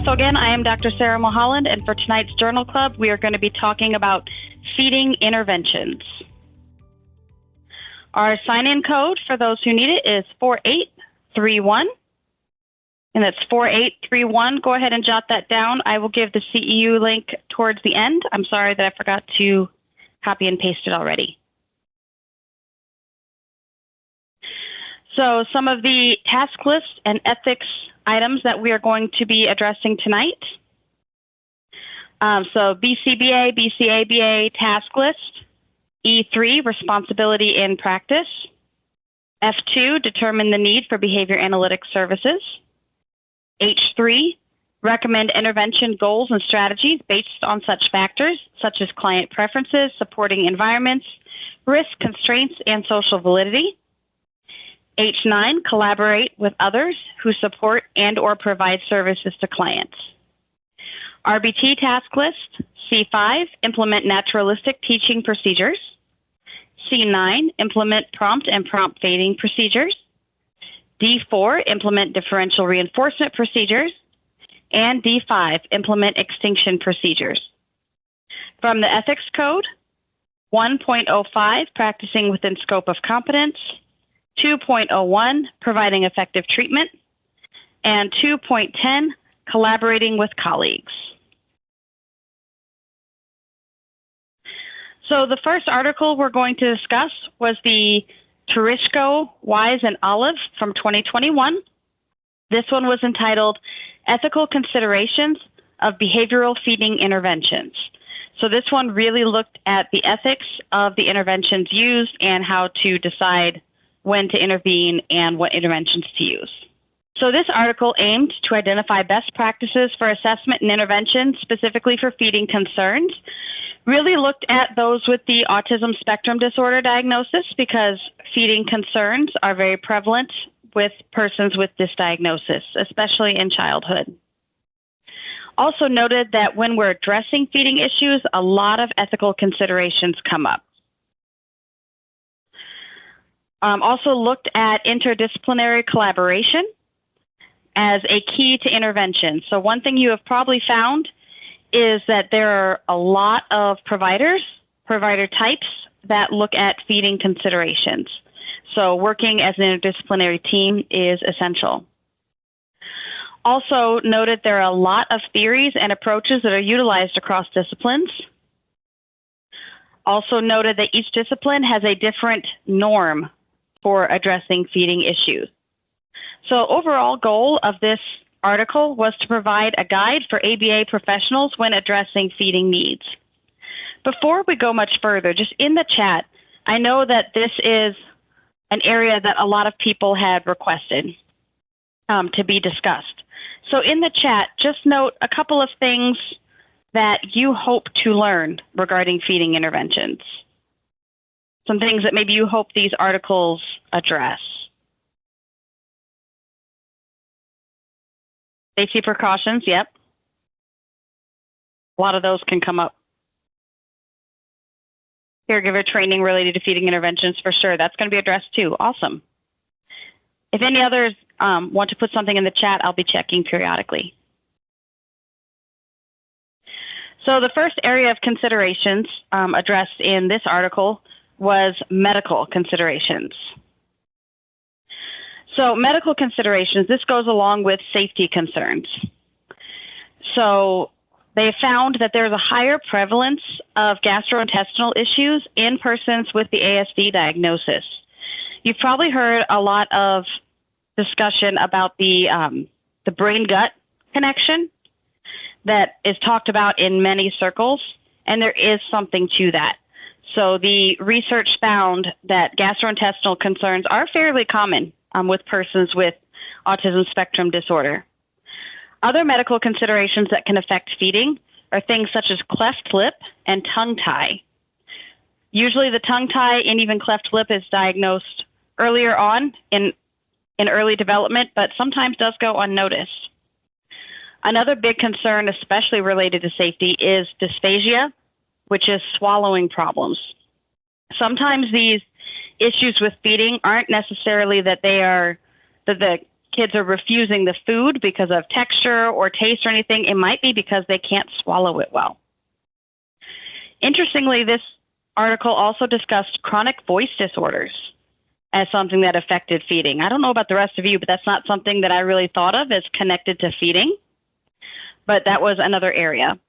So again, I am Dr. Sara Mulholland, and for tonight's Journal Club, we are going to be talking about feeding interventions. Our sign-in code for those who need it is 4831, and that's 4831. Go ahead and jot that down. I will give the CEU link towards the end. I'm sorry that I forgot to copy and paste it already. So some of the task lists and ethics items that we are going to be addressing tonight. So BCBA, BCABA task list. E3, responsibility in practice. F2, determine the need for behavior analytics services. H3, recommend intervention goals and strategies based on such factors, such as client preferences, supporting environments, risk constraints, and social validity. H9, collaborate with others who support and/or provide services to clients. RBT task list. C5, implement naturalistic teaching procedures. C9, implement prompt and prompt fading procedures. D4, implement differential reinforcement procedures. And D5, implement extinction procedures. From the ethics code, 1.05, practicing within scope of competence. 2.01, providing effective treatment, and 2.10, collaborating with colleagues. So the first article we're going to discuss was the Tereshko, Wise, and Olive from 2021. This one was entitled Ethical Considerations of Behavioral Feeding Interventions. So this one really looked at the ethics of the interventions used and how to decide when to intervene and what interventions to use. So this article aimed to identify best practices for assessment and intervention specifically for feeding concerns. Really looked at those with the autism spectrum disorder diagnosis because feeding concerns are very prevalent with persons with this diagnosis, especially in childhood. Also noted that when we're addressing feeding issues, a lot of ethical considerations come up. Also looked at interdisciplinary collaboration as a key to intervention. So one thing you have probably found is that there are a lot of provider types that look at feeding considerations. So working as an interdisciplinary team is essential. Also noted there are a lot of theories and approaches that are utilized across disciplines. Also noted that each discipline has a different norm for addressing feeding issues. So overall goal of this article was to provide a guide for ABA professionals when addressing feeding needs. Before we go much further, just in the chat, I know that this is an area that a lot of people had requested to be discussed. So in the chat, just note a couple of things that you hope to learn regarding feeding interventions. Some things that maybe you hope these articles address. Safety precautions, yep. A lot of those can come up. Caregiver training related to feeding interventions, for sure. That's going to be addressed too. Awesome. If any others want to put something in the chat, I'll be checking periodically. So the first area of considerations addressed in this article was medical considerations. So medical considerations, this goes along with safety concerns. So they found that there's a higher prevalence of gastrointestinal issues in persons with the ASD diagnosis. You've probably heard a lot of discussion about the brain-gut connection that is talked about in many circles, and there is something to that. So the research found that gastrointestinal concerns are fairly common with persons with autism spectrum disorder. Other medical considerations that can affect feeding are things such as cleft lip and tongue tie. Usually the tongue tie and even cleft lip is diagnosed earlier on in early development, but sometimes does go unnoticed. Another big concern, especially related to safety, is dysphagia, which is swallowing problems. Sometimes these issues with feeding aren't necessarily that the kids are refusing the food because of texture or taste or anything, it might be because they can't swallow it well. Interestingly, this article also discussed chronic voice disorders as something that affected feeding. I don't know about the rest of you, but that's not something that I really thought of as connected to feeding, but that was another area.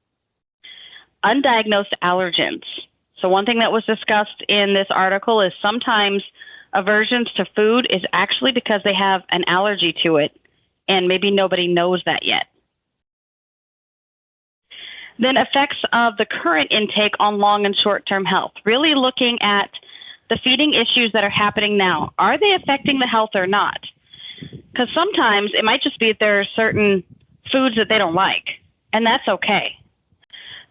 Undiagnosed allergens. So one thing that was discussed in this article is sometimes aversions to food is actually because they have an allergy to it, and maybe nobody knows that yet. Then effects of the current intake on long and short-term health, really looking at the feeding issues that are happening now. Are they affecting the health or not? Because sometimes it might just be that there are certain foods that they don't like, and that's okay.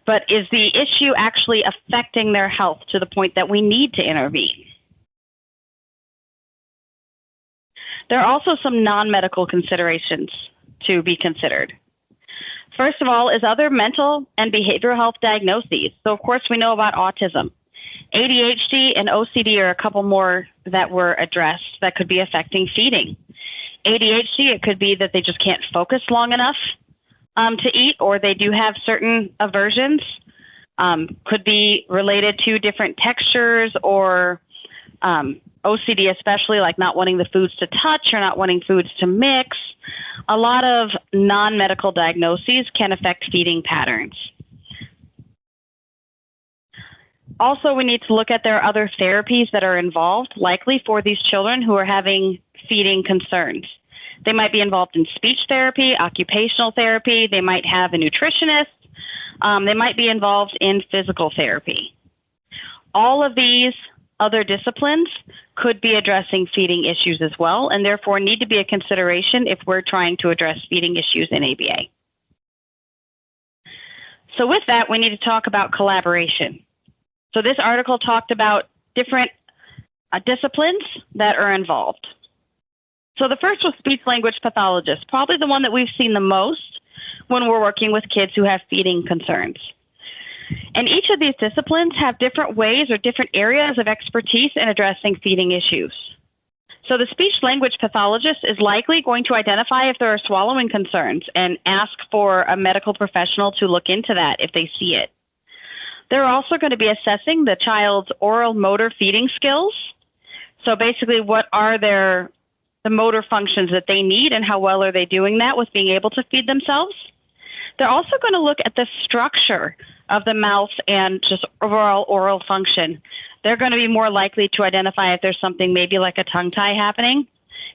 But is the issue actually affecting their health to the point that we need to intervene? There are also some non-medical considerations to be considered. First of all is other mental and behavioral health diagnoses. So of course we know about autism. ADHD and OCD are a couple more that were addressed that could be affecting feeding. ADHD, it could be that they just can't focus long enough to eat, or they do have certain aversions. Could be related to different textures or OCD especially, like not wanting the foods to touch or not wanting foods to mix. A lot of non-medical diagnoses can affect feeding patterns. Also, we need to look at there are other therapies that are involved, likely for these children who are having feeding concerns. They might be involved in speech therapy, occupational therapy. They might have a nutritionist. They might be involved in physical therapy. All of these other disciplines could be addressing feeding issues as well, and therefore need to be a consideration if we're trying to address feeding issues in ABA. So with that, we need to talk about collaboration. So this article talked about different disciplines that are involved. So the first was speech language pathologists, probably the one that we've seen the most when we're working with kids who have feeding concerns. And each of these disciplines have different ways or different areas of expertise in addressing feeding issues. So the speech language pathologist is likely going to identify if there are swallowing concerns and ask for a medical professional to look into that if they see it. They're also going to be assessing the child's oral motor feeding skills. So basically, what are the motor functions that they need and how well are they doing that with being able to feed themselves? They're also going to look at the structure of the mouth and just overall oral function. They're going to be more likely to identify if there's something maybe like a tongue tie happening,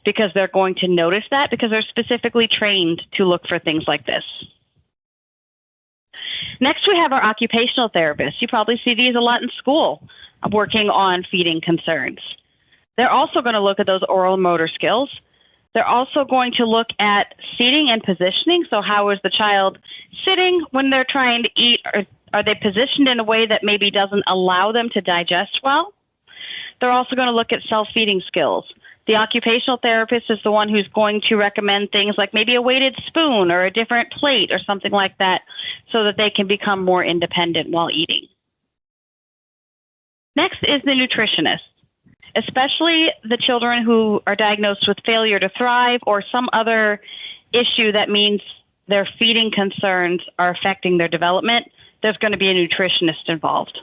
because they're going to notice that because they're specifically trained to look for things like this. Next, we have our occupational therapists. You probably see these a lot in school, working on feeding concerns. They're also going to look at those oral motor skills. They're also going to look at seating and positioning. So how is the child sitting when they're trying to eat? Or are they positioned in a way that maybe doesn't allow them to digest well? They're also going to look at self-feeding skills. The occupational therapist is the one who's going to recommend things like maybe a weighted spoon or a different plate or something like that so that they can become more independent while eating. Next is the nutritionist, especially the children who are diagnosed with failure to thrive or some other issue that means their feeding concerns are affecting their development. There's going to be a nutritionist involved.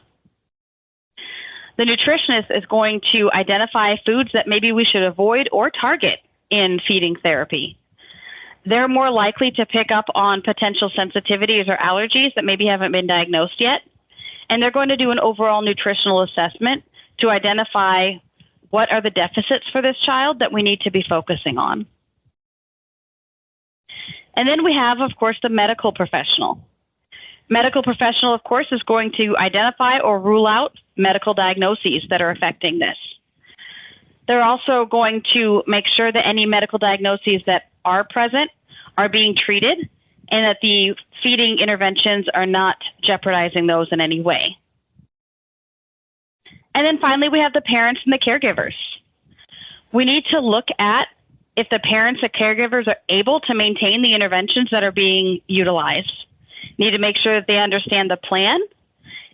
The nutritionist is going to identify foods that maybe we should avoid or target in feeding therapy. They're more likely to pick up on potential sensitivities or allergies that maybe haven't been diagnosed yet. And they're going to do an overall nutritional assessment to identify what are the deficits for this child that we need to be focusing on. And then we have, of course, the medical professional. Medical professional, of course, is going to identify or rule out medical diagnoses that are affecting this. They're also going to make sure that any medical diagnoses that are present are being treated and that the feeding interventions are not jeopardizing those in any way. And then finally, we have the parents and the caregivers. We need to look at if the parents and caregivers are able to maintain the interventions that are being utilized. Need to make sure that they understand the plan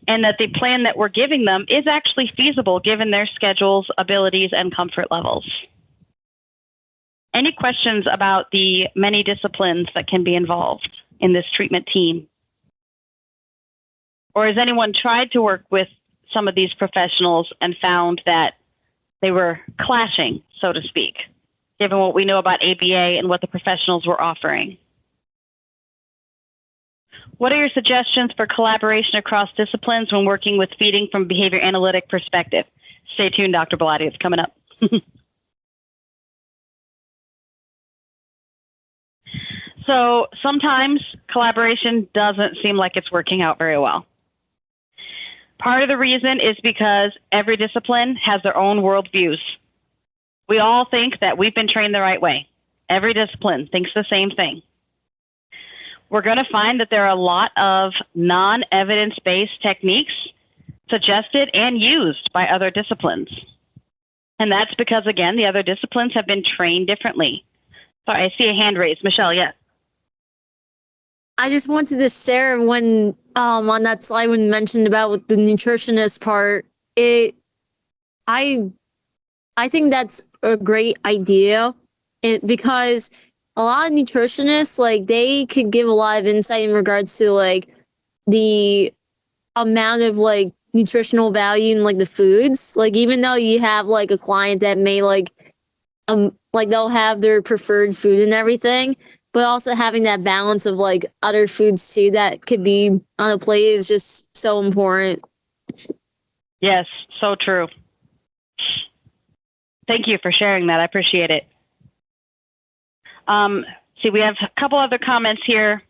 and that the plan that we're giving them is actually feasible given their schedules, abilities, and comfort levels. Any questions about the many disciplines that can be involved in this treatment team? Or has anyone tried to work with some of these professionals and found that they were clashing, so to speak, given what we know about ABA and what the professionals were offering? What are your suggestions for collaboration across disciplines when working with feeding from a behavior analytic perspective? Stay tuned, Dr. Bellotti, it's coming up. So sometimes collaboration doesn't seem like it's working out very well. Part of the reason is because every discipline has their own worldviews. We all think that we've been trained the right way. Every discipline thinks the same thing. We're going to find that there are a lot of non-evidence-based techniques suggested and used by other disciplines. And that's because, again, the other disciplines have been trained differently. Sorry, I see a hand raised. Michelle, yes. I just wanted to share when on that slide when mentioned about with the nutritionist part, I think that's a great idea, because a lot of nutritionists, like, they could give a lot of insight in regards to like the amount of like nutritional value in like the foods. Like, even though you have like a client that may like they'll have their preferred food and everything, but also having that balance of like other foods too that could be on a plate is just so important. Yes, so true. Thank you for sharing that. I appreciate it. See, we have a couple other comments here.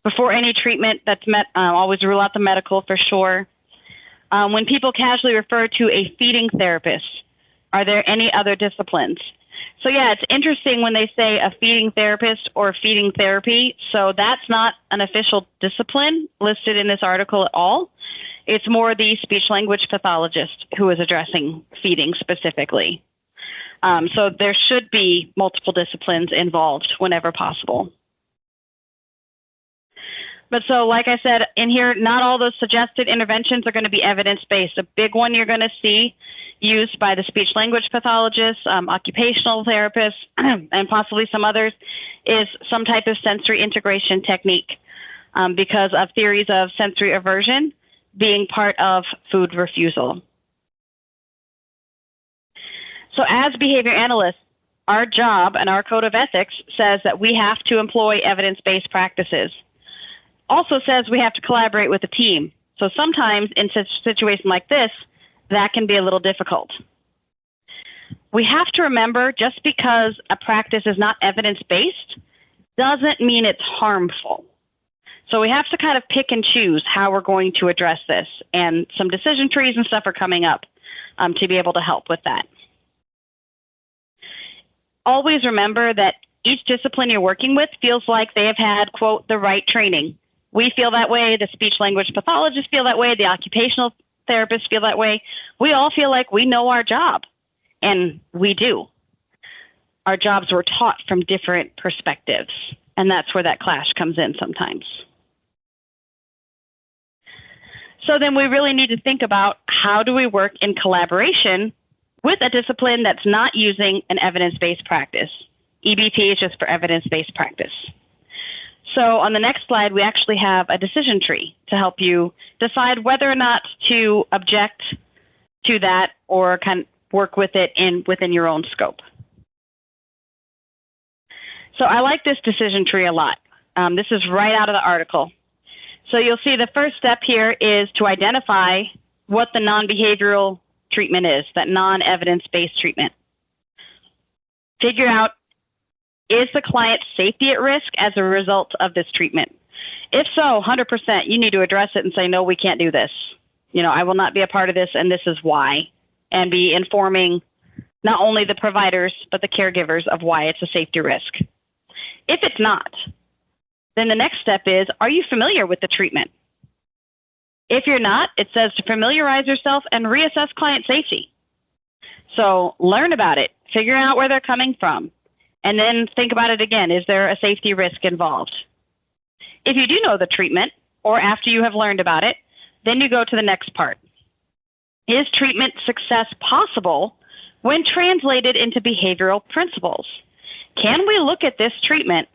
Before any treatment that's met, always rule out the medical for sure. When people casually refer to a feeding therapist, are there any other disciplines? So yeah, it's interesting when they say a feeding therapist or feeding therapy. So that's not an official discipline listed in this article at all. It's more the speech language pathologist who is addressing feeding specifically. So there should be multiple disciplines involved whenever possible. But so, like I said, in here, not all those suggested interventions are going to be evidence-based. A big one you're going to see used by the speech language pathologists, occupational therapists, and possibly some others is some type of sensory integration technique because of theories of sensory aversion being part of food refusal. So as behavior analysts, our job and our code of ethics says that we have to employ evidence-based practices. Also says we have to collaborate with a team. So sometimes in such a situation like this, that can be a little difficult. We have to remember, just because a practice is not evidence-based doesn't mean it's harmful. So we have to kind of pick and choose how we're going to address this, and some decision trees and stuff are coming up to be able to help with that. Always remember that each discipline you're working with feels like they have had, quote, the right training. We feel that way, the speech language pathologists feel that way, the occupational therapists feel that way. We all feel like we know our job, and we do. Our jobs were taught from different perspectives, and that's where that clash comes in sometimes. So then we really need to think about, how do we work in collaboration with a discipline that's not using an evidence-based practice? EBP is just for evidence-based practice. So on the next slide, we actually have a decision tree to help you decide whether or not to object to that or kind of work with it within your own scope. So I like this decision tree a lot. This is right out of the article. So you'll see the first step here is to identify what the non-behavioral treatment is, that non-evidence-based treatment. Figure out, is the client's safety at risk as a result of this treatment? If so, 100%, you need to address it and say, no, we can't do this. You know, I will not be a part of this, and this is why. And be informing not only the providers, but the caregivers of why it's a safety risk. If it's not, then the next step is, are you familiar with the treatment? If you're not, it says to familiarize yourself and reassess client safety. So learn about it, figure out where they're coming from, and then think about it again. Is there a safety risk involved? If you do know the treatment, or after you have learned about it, then you go to the next part. Is treatment success possible when translated into behavioral principles? can we look at this treatment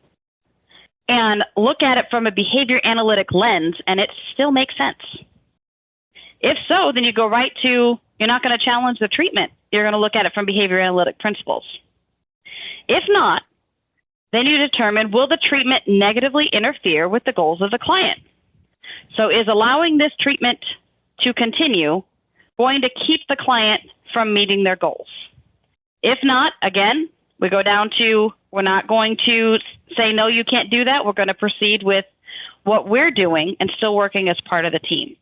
and look at it from a behavior analytic lens and it still makes sense? If so, then you go right to, you're not going to challenge the treatment. You're going to look at it from behavior analytic principles. If not, then you determine, will the treatment negatively interfere with the goals of the client? So is allowing this treatment to continue going to keep the client from meeting their goals? If not, again, we go down to, we're not going to say, no, you can't do that. We're going to proceed with what we're doing and still working as part of the team.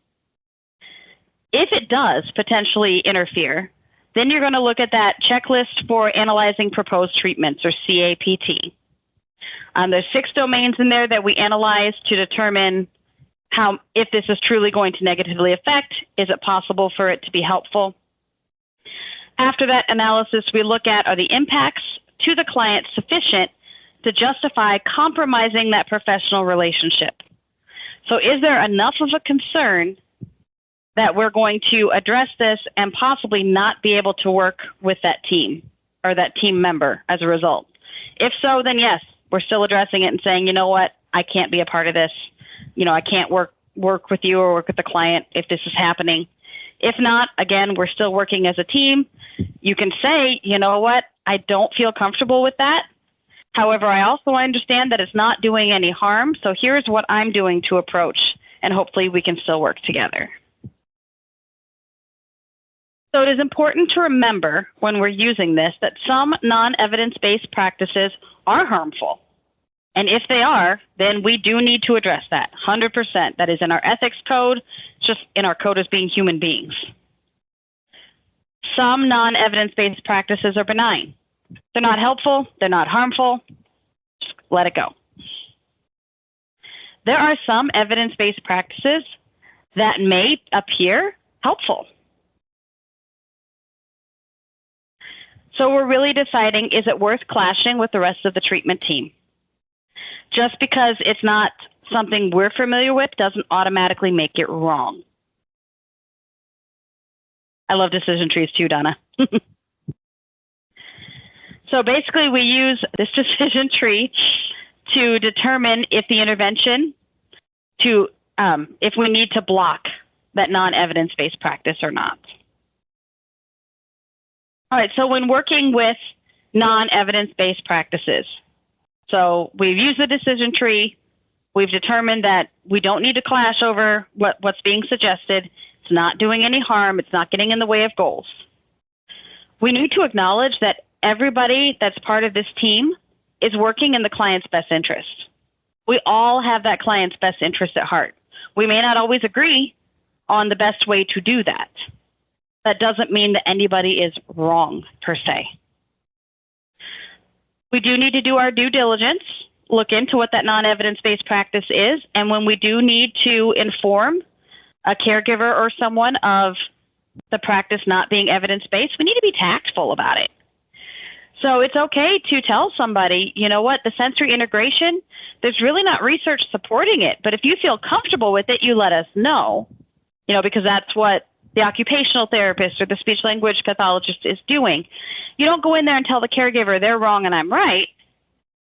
If it does potentially interfere, then you're going to look at that checklist for analyzing proposed treatments, or CAPT. There's 6 domains in there that we analyze to determine how, if this is truly going to negatively affect, is it possible for it to be helpful? After that analysis, we look at, are the impacts to the client sufficient to justify compromising that professional relationship? So is there enough of a concern that we're going to address this and possibly not be able to work with that team or that team member as a result? If so, then yes, we're still addressing it and saying, you know what, I can't be a part of this. You know, I can't work with you or work with the client if this is happening. If not, again, we're still working as a team. You can say, you know what, I don't feel comfortable with that. However, I also understand that it's not doing any harm. So here's what I'm doing to approach, and hopefully we can still work together. So it is important to remember when we're using this that some non-evidence-based practices are harmful. And if they are, then we do need to address that 100%. That is in our ethics code, just in our code as being human beings. Some non-evidence-based practices are benign. They're not helpful, they're not harmful, just let it go. There are some evidence-based practices that may appear helpful. So we're really deciding, is it worth clashing with the rest of the treatment team? Just because it's not something we're familiar with doesn't automatically make it wrong. I love decision trees too, Donna. So basically we use this decision tree to determine if the intervention if we need to block that non-evidence-based practice or not. All right, so when working with non-evidence-based practices, so we've used the decision tree, we've determined that we don't need to clash over what's being suggested, it's not doing any harm, it's not getting in the way of goals. We need to acknowledge that everybody that's part of this team is working in the client's best interest. We all have that client's best interest at heart. We may not always agree on the best way to do that. That doesn't mean that anybody is wrong, per se. We do need to do our due diligence, look into what that non-evidence-based practice is, and when we do need to inform a caregiver or someone of the practice not being evidence-based, we need to be tactful about it. So it's okay to tell somebody, you know what, the sensory integration, there's really not research supporting it, but if you feel comfortable with it, you let us know, you know, because that's what the occupational therapist or the speech language pathologist is doing. You don't go in there and tell the caregiver they're wrong and I'm right.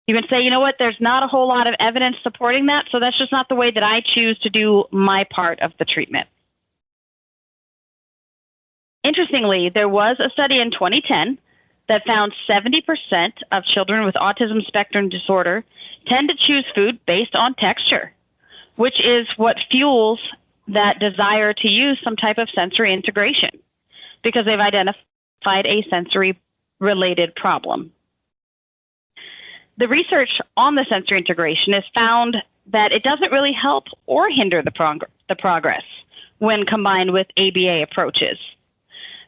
You can say, you know what, there's not a whole lot of evidence supporting that, so that's just not the way that I choose to do my part of the treatment. Interestingly, there was a study in 2010 that found 70% of children with autism spectrum disorder tend to choose food based on texture, which is what fuels that desire to use some type of sensory integration because they've identified a sensory-related problem. The research on the sensory integration has found that it doesn't really help or hinder the progress when combined with ABA approaches.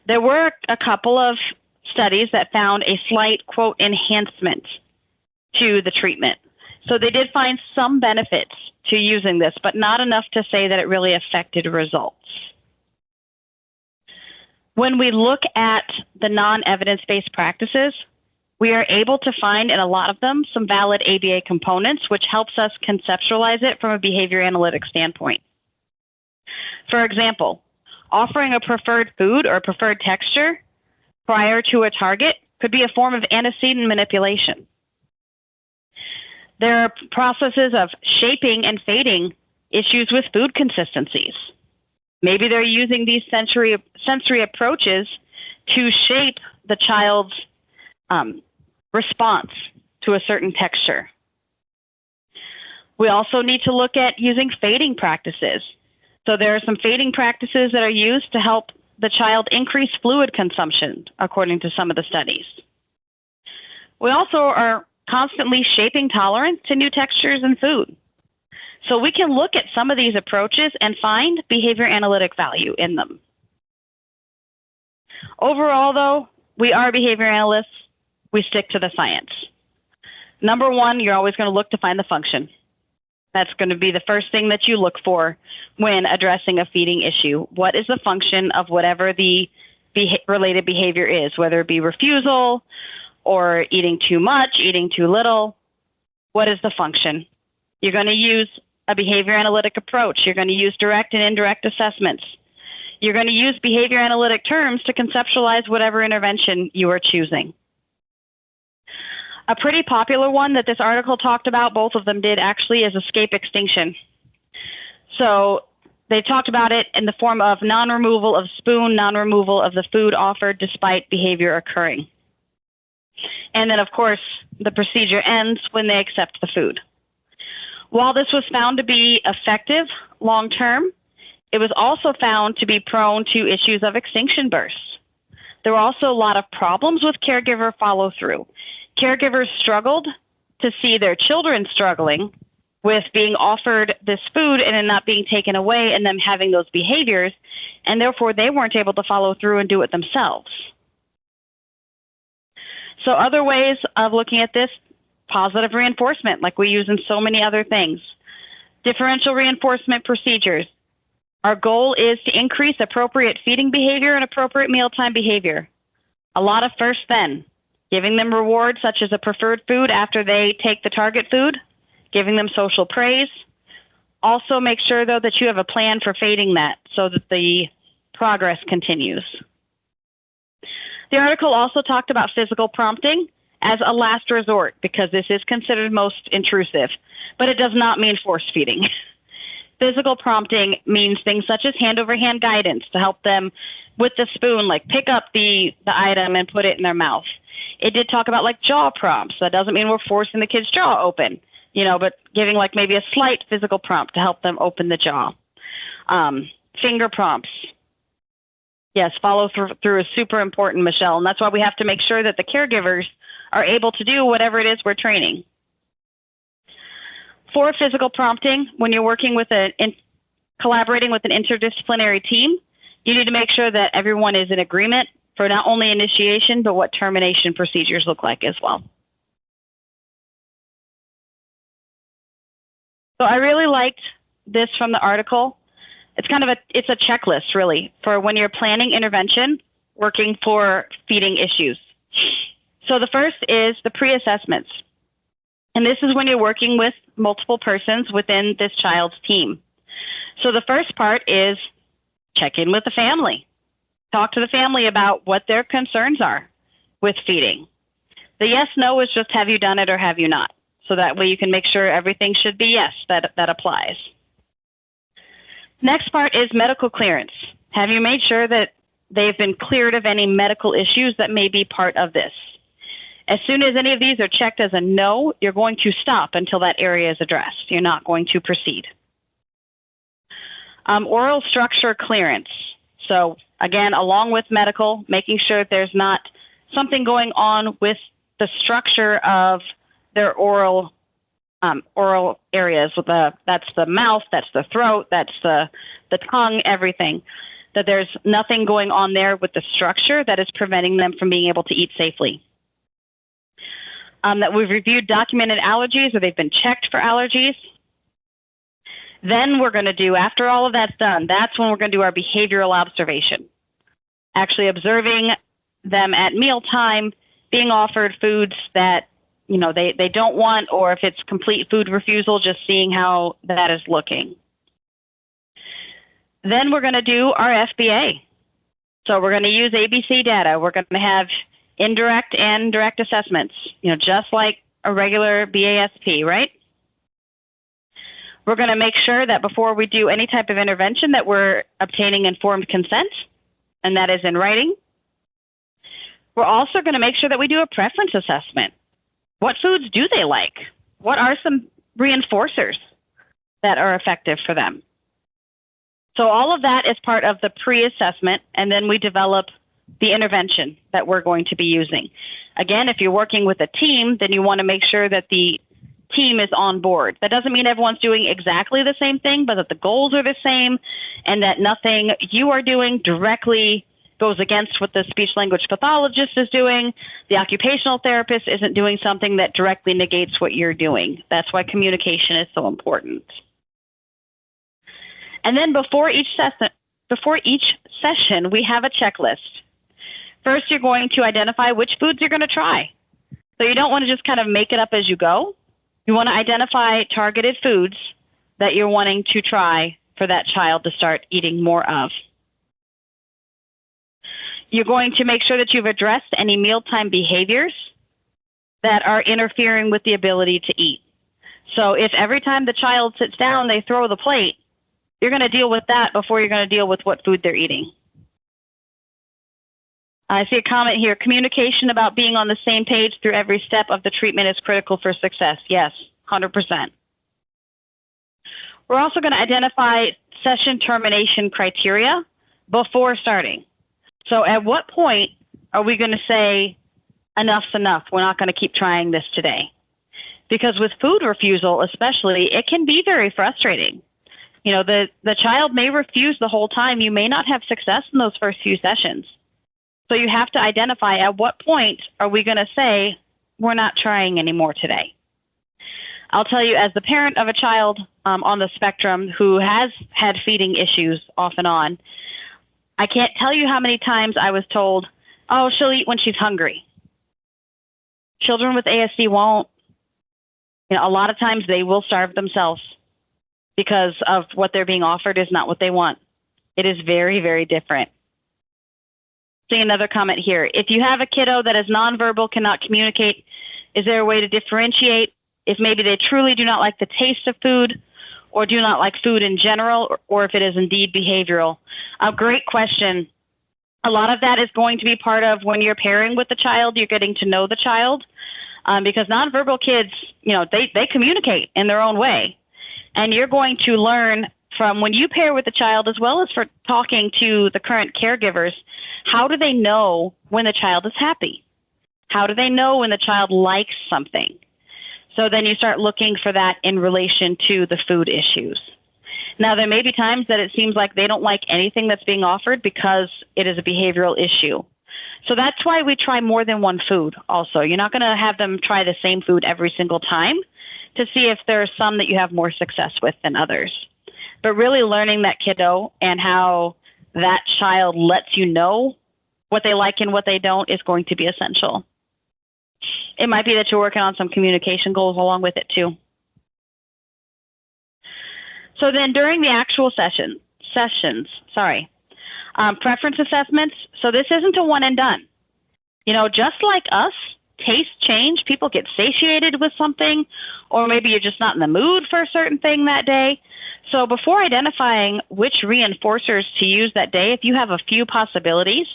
There were a couple of studies that found a slight, quote, enhancement to the treatment. So they did find some benefits to using this, but not enough to say that it really affected results. When we look at the non-evidence-based practices, we are able to find in a lot of them some valid ABA components, which helps us conceptualize it from a behavior analytic standpoint. For example, offering a preferred food or a preferred texture prior to a target could be a form of antecedent manipulation. There are processes of shaping and fading issues with food consistencies. Maybe they're using these sensory approaches to shape the child's response to a certain texture. We also need to look at using fading practices. So there are some fading practices that are used to help the child increase fluid consumption, according to some of the studies. We also are constantly shaping tolerance to new textures in food. So we can look at some of these approaches and find behavior analytic value in them. Overall, though, we are behavior analysts. We stick to the science. Number one, you're always going to look to find the function. That's going to be the first thing that you look for when addressing a feeding issue. What is the function of whatever the related behavior is, whether it be refusal or eating too much, eating too little? What is the function? You're going to use a behavior analytic approach. You're going to use direct and indirect assessments. You're going to use behavior analytic terms to conceptualize whatever intervention you are choosing. A pretty popular one that this article talked about, both of them did actually, is escape extinction. So they talked about it in the form of non-removal of spoon, non-removal of the food offered despite behavior occurring. And then, of course, the procedure ends when they accept the food. While this was found to be effective long-term, it was also found to be prone to issues of extinction bursts. There were also a lot of problems with caregiver follow-through. Caregivers struggled to see their children struggling with being offered this food and it not being taken away and them having those behaviors, and therefore they weren't able to follow through and do it themselves. So other ways of looking at this, positive reinforcement, like we use in so many other things. Differential reinforcement procedures. Our goal is to increase appropriate feeding behavior and appropriate mealtime behavior. A lot of first then. Giving them rewards such as a preferred food after they take the target food, giving them social praise. Also make sure, though, that you have a plan for fading that so that the progress continues. The article also talked about physical prompting as a last resort because this is considered most intrusive, but it does not mean force feeding. Physical prompting means things such as hand-over-hand guidance to help them with the spoon, like pick up the item and put it in their mouth. It did talk about like jaw prompts. That doesn't mean we're forcing the kid's jaw open, but giving like maybe a slight physical prompt to help them open the jaw. Finger prompts. Yes, follow through is super important, Michelle, and that's why we have to make sure that the caregivers are able to do whatever it is we're training. For physical prompting, when you're working with collaborating with an interdisciplinary team, you need to make sure that everyone is in agreement for not only initiation, but what termination procedures look like as well. So I really liked this from the article. It's a checklist really for when you're planning intervention, working for feeding issues. So the first is the pre-assessments. And this is when you're working with multiple persons within this child's team. So the first part is check in with the family. Talk to the family about what their concerns are with feeding. The yes, no is just have you done it or have you not? So that way you can make sure everything should be yes, that applies. Next part is medical clearance. Have you made sure that they've been cleared of any medical issues that may be part of this? As soon as any of these are checked as a no, you're going to stop until that area is addressed. You're not going to proceed. Oral structure clearance. So again, along with medical, making sure that there's not something going on with the structure of their oral areas. That's the mouth, that's the throat, that's the tongue, everything. That there's nothing going on there with the structure that is preventing them from being able to eat safely. That we've reviewed documented allergies or they've been checked for allergies. Then we're going to do, after all of that's done, that's when we're going to do our behavioral observation. Actually observing them at mealtime, being offered foods that they don't want, or if it's complete food refusal, just seeing how that is looking. Then we're going to do our FBA. So we're going to use ABC data. We're going to have indirect and direct assessments, just like a regular BASP, right? We're going to make sure that before we do any type of intervention that we're obtaining informed consent, and that is in writing. We're also going to make sure that we do a preference assessment. What foods do they like? What are some reinforcers that are effective for them? So all of that is part of the pre-assessment, and then we develop the intervention that we're going to be using. Again, if you're working with a team, then you want to make sure that the team is on board. That doesn't mean everyone's doing exactly the same thing, but that the goals are the same and that nothing you are doing directly goes against what the speech language pathologist is doing. The occupational therapist isn't doing something that directly negates what you're doing. That's why communication is so important. And then before each session, we have a checklist. First, you're going to identify which foods you're going to try. So you don't want to just kind of make it up as you go. You want to identify targeted foods that you're wanting to try for that child to start eating more of. You're going to make sure that you've addressed any mealtime behaviors that are interfering with the ability to eat. So if every time the child sits down, they throw the plate, you're going to deal with that before you're going to deal with what food they're eating. I see a comment here. Communication about being on the same page through every step of the treatment is critical for success. Yes, 100%. We're also going to identify session termination criteria before starting. So at what point are we going to say, enough's enough, we're not going to keep trying this today? Because with food refusal especially, it can be very frustrating. You know, the child may refuse the whole time. You may not have success in those first few sessions. So you have to identify at what point are we going to say, we're not trying anymore today. I'll tell you, as the parent of a child on the spectrum who has had feeding issues off and on, I can't tell you how many times I was told, oh, she'll eat when she's hungry. Children with ASD won't. You know, a lot of times they will starve themselves because of what they're being offered is not what they want. It is very, very different. See another comment here. If you have a kiddo that is nonverbal, cannot communicate, is there a way to differentiate if maybe they truly do not like the taste of food or do not like food in general, or if it is indeed behavioral? A great question. A lot of that is going to be part of when you're pairing with the child, you're getting to know the child, because nonverbal kids, you know, they communicate in their own way. And you're going to learn from when you pair with the child, as well as for talking to the current caregivers, how do they know when the child is happy? How do they know when the child likes something? So then you start looking for that in relation to the food issues. Now, there may be times that it seems like they don't like anything that's being offered because it is a behavioral issue. So that's why we try more than one food also. You're not going to have them try the same food every single time to see if there are some that you have more success with than others. But really learning that kiddo and how that child lets you know what they like and what they don't is going to be essential. It might be that you're working on some communication goals along with it too. So then during the actual sessions, preference assessments. So this isn't a one and done. You know, just like us, tastes change. People get satiated with something, or maybe you're just not in the mood for a certain thing that day. So before identifying which reinforcers to use that day, if you have a few possibilities,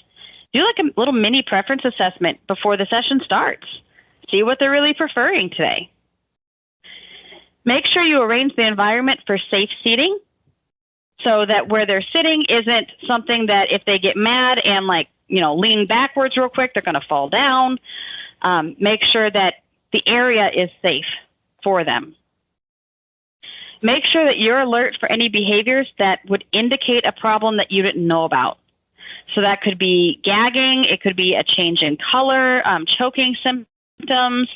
do like a little mini preference assessment before the session starts. See what they're really preferring today. Make sure you arrange the environment for safe seating so that where they're sitting isn't something that if they get mad and lean backwards real quick, they're going to fall down. Make sure that the area is safe for them. Make sure that you're alert for any behaviors that would indicate a problem that you didn't know about. So that could be gagging, it could be a change in color, choking symptoms,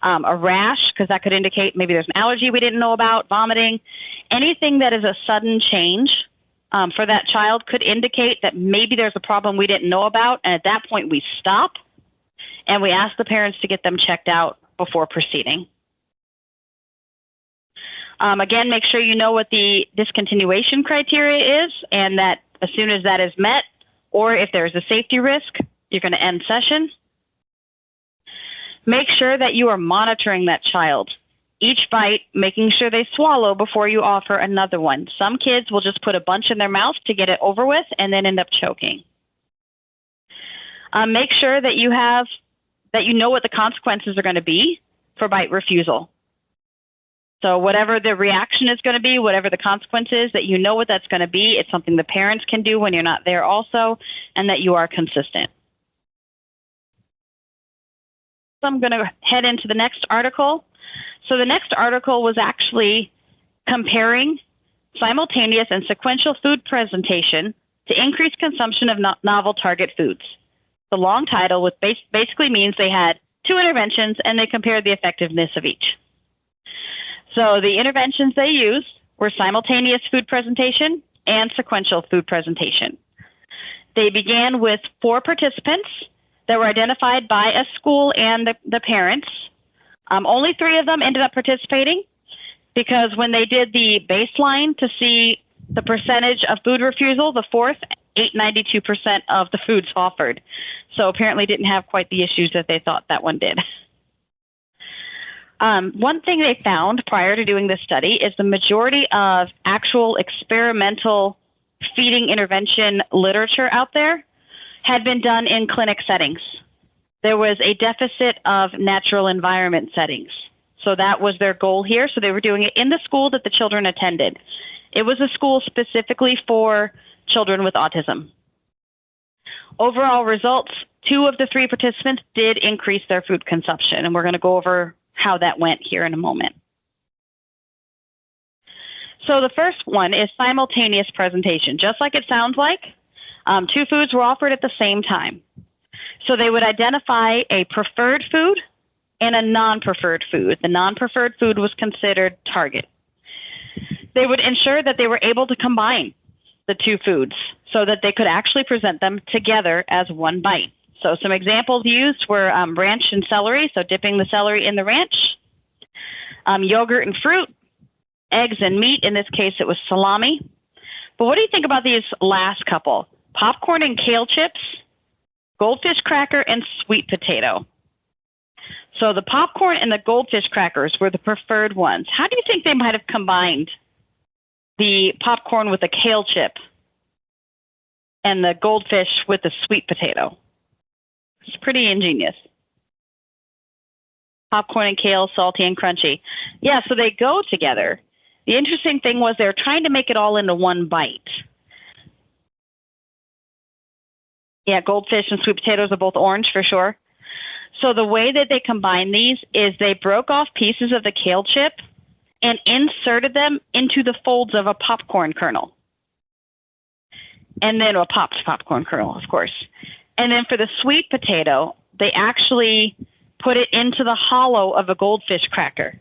a rash, because that could indicate maybe there's an allergy we didn't know about, vomiting. Anything that is a sudden change for that child could indicate that maybe there's a problem we didn't know about, and at that point we stop and we ask the parents to get them checked out before proceeding. Again, make sure you know what the discontinuation criteria is, and that as soon as that is met, or if there's a safety risk, you're going to end session. Make sure that you are monitoring that child. Each bite, making sure they swallow before you offer another one. Some kids will just put a bunch in their mouth to get it over with and then end up choking. Make sure that you know what the consequences are going to be for bite refusal. So whatever the reaction is going to be, whatever the consequence is, that you know what that's going to be. It's something the parents can do when you're not there also, and that you are consistent. So I'm going to head into the next article. So the next article was actually comparing simultaneous and sequential food presentation to increase consumption of novel target foods. The long title, which basically means they had 2 interventions and they compared the effectiveness of each. So the interventions they used were simultaneous food presentation and sequential food presentation. They began with 4 participants that were identified by a school and the parents. Only 3 of them ended up participating because when they did the baseline to see the percentage of food refusal, the 4th, 92% of the foods offered. So apparently didn't have quite the issues that they thought that one did. One thing they found prior to doing this study is the majority of actual experimental feeding intervention literature out there had been done in clinic settings. There was a deficit of natural environment settings. So that was their goal here. So they were doing it in the school that the children attended. It was a school specifically for children with autism. Overall results, 2 of the 3 participants did increase their food consumption, and we're going to go over how that went here in a moment. So the first one is simultaneous presentation. Just like it sounds like, 2 foods were offered at the same time. So they would identify a preferred food and a non-preferred food. The non-preferred food was considered target. They would ensure that they were able to combine the 2 foods so that they could actually present them together as one bite. So some examples used were ranch and celery, so dipping the celery in the ranch, yogurt and fruit, eggs and meat. In this case, it was salami. But what do you think about these last couple? Popcorn and kale chips, goldfish cracker, and sweet potato. So the popcorn and the goldfish crackers were the preferred ones. How do you think they might have combined the popcorn with the kale chip and the goldfish with the sweet potato? It's pretty ingenious. Popcorn and kale, salty and crunchy. Yeah, so they go together. The interesting thing was they're trying to make it all into one bite. Yeah, goldfish and sweet potatoes are both orange for sure. So the way that they combined these is they broke off pieces of the kale chip and inserted them into the folds of a popcorn kernel. And then a popped popcorn kernel, of course. And then for the sweet potato, they actually put it into the hollow of a goldfish cracker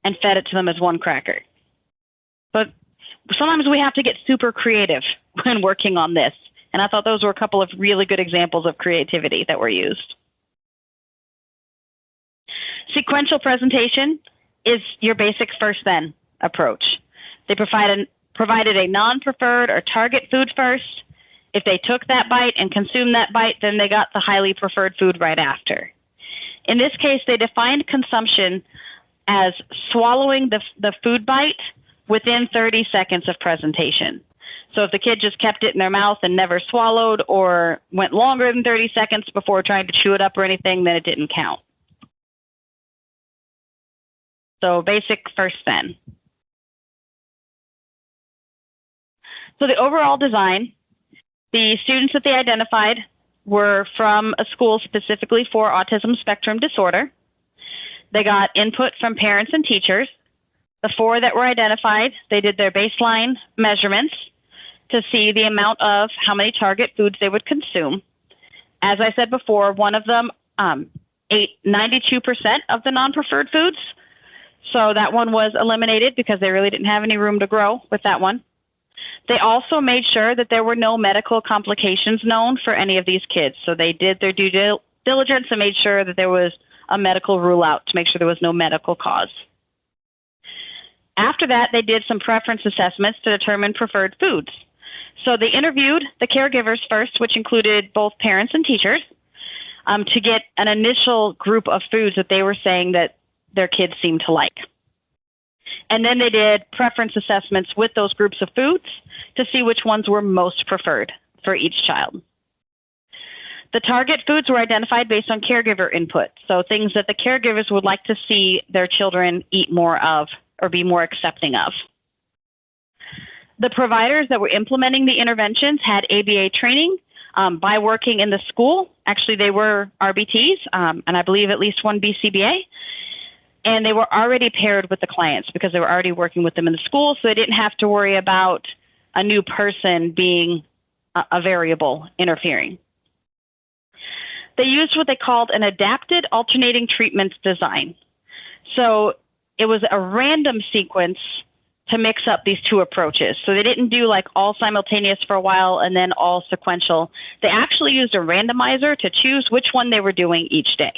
and fed it to them as one cracker. But sometimes we have to get super creative when working on this. And I thought those were a couple of really good examples of creativity that were used. Sequential presentation is your basic first-then approach. They provided a non-preferred or target food first. If they took that bite and consumed that bite, then they got the highly preferred food right after. In this case, they defined consumption as swallowing the food bite within 30 seconds of presentation. So if the kid just kept it in their mouth and never swallowed or went longer than 30 seconds before trying to chew it up or anything, then it didn't count. So basic first then. So the overall design, the students that they identified were from a school specifically for autism spectrum disorder. They got input from parents and teachers. The 4 that were identified, they did their baseline measurements to see the amount of how many target foods they would consume. As I said before, one of them ate 92% of the non-preferred foods. So that one was eliminated because they really didn't have any room to grow with that one. They also made sure that there were no medical complications known for any of these kids. So they did their due diligence and made sure that there was a medical rule out to make sure there was no medical cause. After that, they did some preference assessments to determine preferred foods. So they interviewed the caregivers first, which included both parents and teachers. to get an initial group of foods that they were saying that their kids seemed to like. And then they did preference assessments with those groups of foods to see which ones were most preferred for each child. The target foods were identified based on caregiver input, so things that the caregivers would like to see their children eat more of or be more accepting of. The providers that were implementing the interventions had ABA training by working in the school. Actually, they were RBTs, and I believe at least one BCBA. And they were already paired with the clients because they were already working with them in the school, so they didn't have to worry about a new person being a variable interfering. They used what they called an adapted alternating treatments design. So it was a random sequence to mix up these two approaches. So they didn't do like all simultaneous for a while and then all sequential. They actually used a randomizer to choose which one they were doing each day.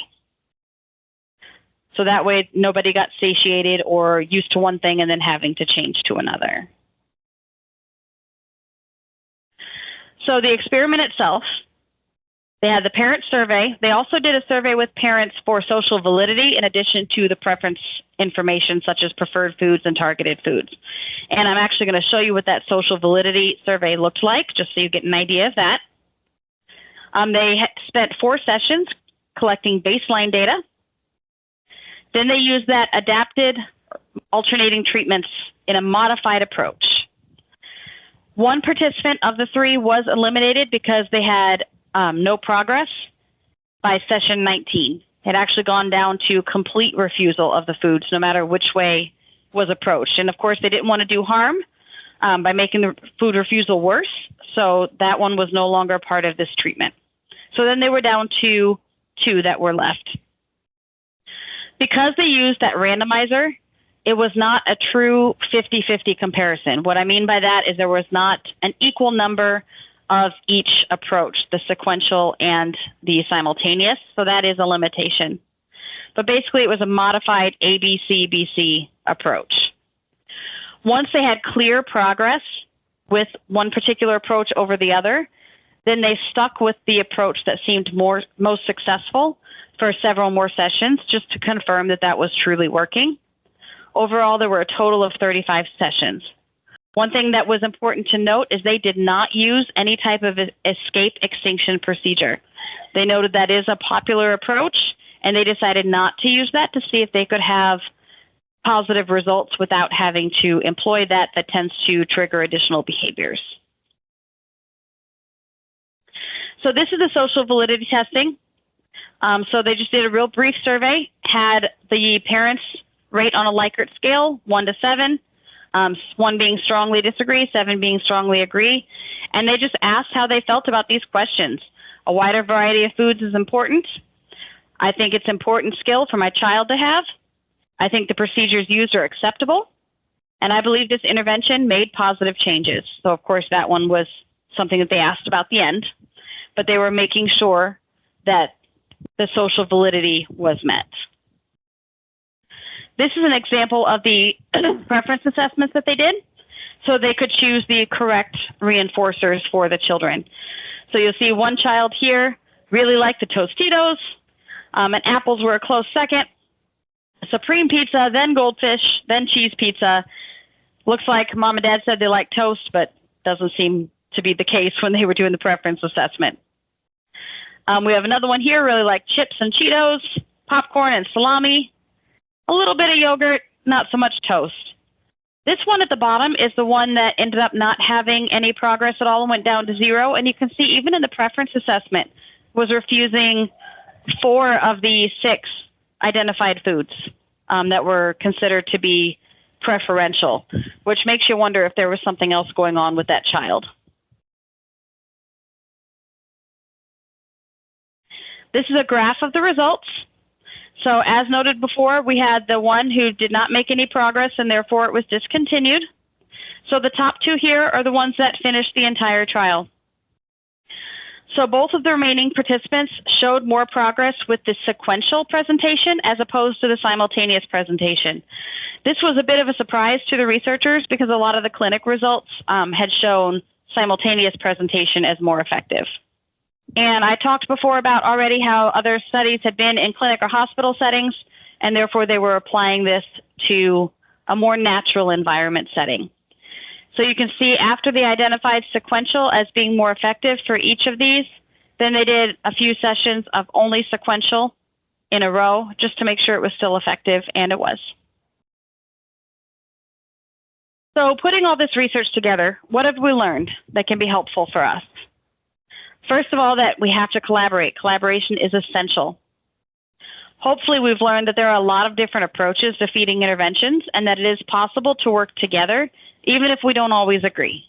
So that way nobody got satiated or used to one thing and then having to change to another. So the experiment itself, they had the parent survey. They also did a survey with parents for social validity in addition to the preference information such as preferred foods and targeted foods. And I'm actually going to show you what that social validity survey looked like, just so you get an idea of that. They spent 4 sessions collecting baseline data. Then they used that adapted alternating treatments in a modified approach. One participant of the 3 was eliminated because they had no progress by session 19. It had actually gone down to complete refusal of the foods, no matter which way was approached. And of course, they didn't want to do harm by making the food refusal worse. So that one was no longer part of this treatment. So then they were down to 2 that were left. Because they used that randomizer, it was not a true 50-50 comparison. What I mean by that is there was not an equal number of each approach, the sequential and the simultaneous. So that is a limitation. But basically, it was a modified ABC-BC approach. Once they had clear progress with one particular approach over the other, then they stuck with the approach that seemed most successful for several more sessions just to confirm that that was truly working. Overall, there were a total of 35 sessions. One thing that was important to note is they did not use any type of escape extinction procedure. They noted that is a popular approach, and they decided not to use that to see if they could have positive results without having to employ that tends to trigger additional behaviors. So this is the social validity testing. So they just did a real brief survey, had the parents rate on a Likert scale, 1 to 7, 1 being strongly disagree, 7 being strongly agree. And they just asked how they felt about these questions. A wider variety of foods is important. I think it's an important skill for my child to have. I think the procedures used are acceptable. And I believe this intervention made positive changes. So of course that one was something that they asked about the end, but they were making sure that the social validity was met. This is an example of the preference assessments that they did, so they could choose the correct reinforcers for the children. So you'll see one child here really liked the Tostitos, and apples were a close second. Supreme pizza, then goldfish, then cheese pizza. Looks like mom and dad said they like toast, but doesn't seem to be the case when they were doing the preference assessment. We have another one here, really like chips and Cheetos, popcorn and salami, a little bit of yogurt, not so much toast. This one at the bottom is the one that ended up not having any progress at all and went down to 0. And you can see even in the preference assessment was refusing 4 of the 6 identified foods that were considered to be preferential, which makes you wonder if there was something else going on with that child. This is a graph of the results. So as noted before, we had the one who did not make any progress and therefore it was discontinued. So the top 2 here are the ones that finished the entire trial. So both of the remaining participants showed more progress with the sequential presentation as opposed to the simultaneous presentation. This was a bit of a surprise to the researchers because a lot of the clinic results had shown simultaneous presentation as more effective. And I talked before about already how other studies had been in clinic or hospital settings, and therefore they were applying this to a more natural environment setting. So you can see after they identified sequential as being more effective for each of these, then they did a few sessions of only sequential in a row just to make sure it was still effective, and it was. So putting all this research together, what have we learned that can be helpful for us? First of all, that we have to collaborate. Collaboration is essential. Hopefully, we've learned that there are a lot of different approaches to feeding interventions and that it is possible to work together, even if we don't always agree.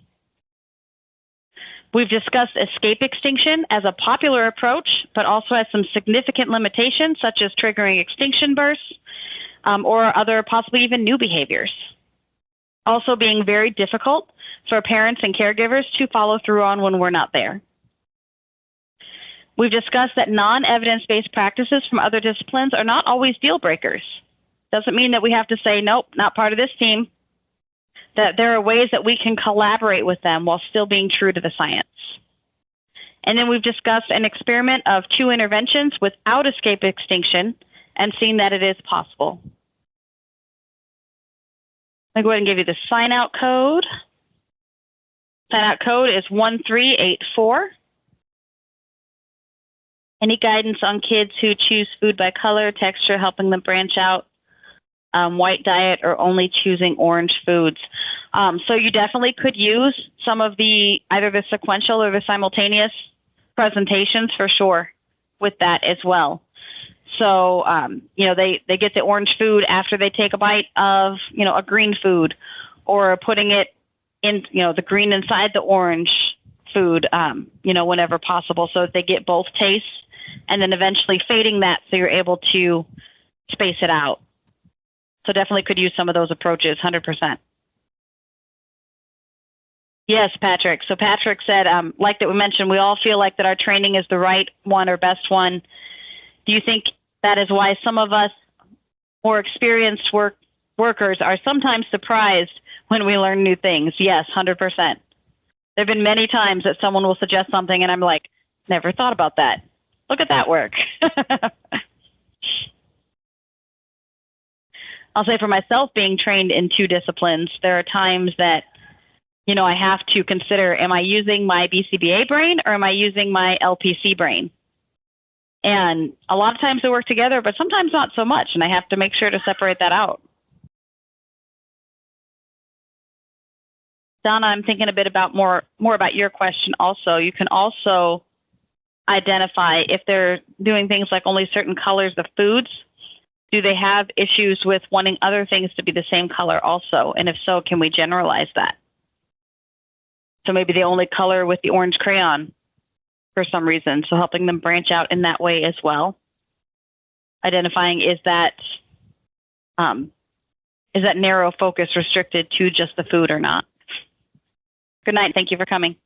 We've discussed escape extinction as a popular approach, but also has some significant limitations, such as triggering extinction bursts or other possibly even new behaviors. Also being very difficult for parents and caregivers to follow through on when we're not there. We've discussed that non-evidence-based practices from other disciplines are not always deal breakers. Doesn't mean that we have to say, nope, not part of this team. That there are ways that we can collaborate with them while still being true to the science. And then we've discussed an experiment of 2 interventions without escape extinction and seen that it is possible. I'll go ahead and give you the sign-out code. Sign-out code is 1384. Any guidance on kids who choose food by color, texture, helping them branch out, white diet, or only choosing orange foods? So you definitely could use some of the, either the sequential or the simultaneous presentations for sure with that as well. So, they get the orange food after they take a bite of, a green food, or putting it in, the green inside the orange food, whenever possible, so that they get both tastes, and then eventually fading that so you're able to space it out. So definitely could use some of those approaches, 100%. Yes, Patrick. So Patrick said, like that we mentioned, we all feel like that our training is the right one or best one. Do you think that is why some of us more experienced workers are sometimes surprised when we learn new things? Yes, 100%. There have been many times that someone will suggest something and I'm like, never thought about that. Look at that work. I'll say for myself, being trained in 2 disciplines, there are times that, I have to consider, am I using my BCBA brain or am I using my LPC brain? And a lot of times they work together, but sometimes not so much, and I have to make sure to separate that out. Donna, I'm thinking a bit about more about your question also. You can also identify if they're doing things like only certain colors of foods. Do they have issues with wanting other things to be the same color also? And if so, can we generalize that? So maybe they only color with the orange crayon for some reason, so helping them branch out in that way as well. Identifying is that narrow focus restricted to just the food or not? Good night. Thank you for coming.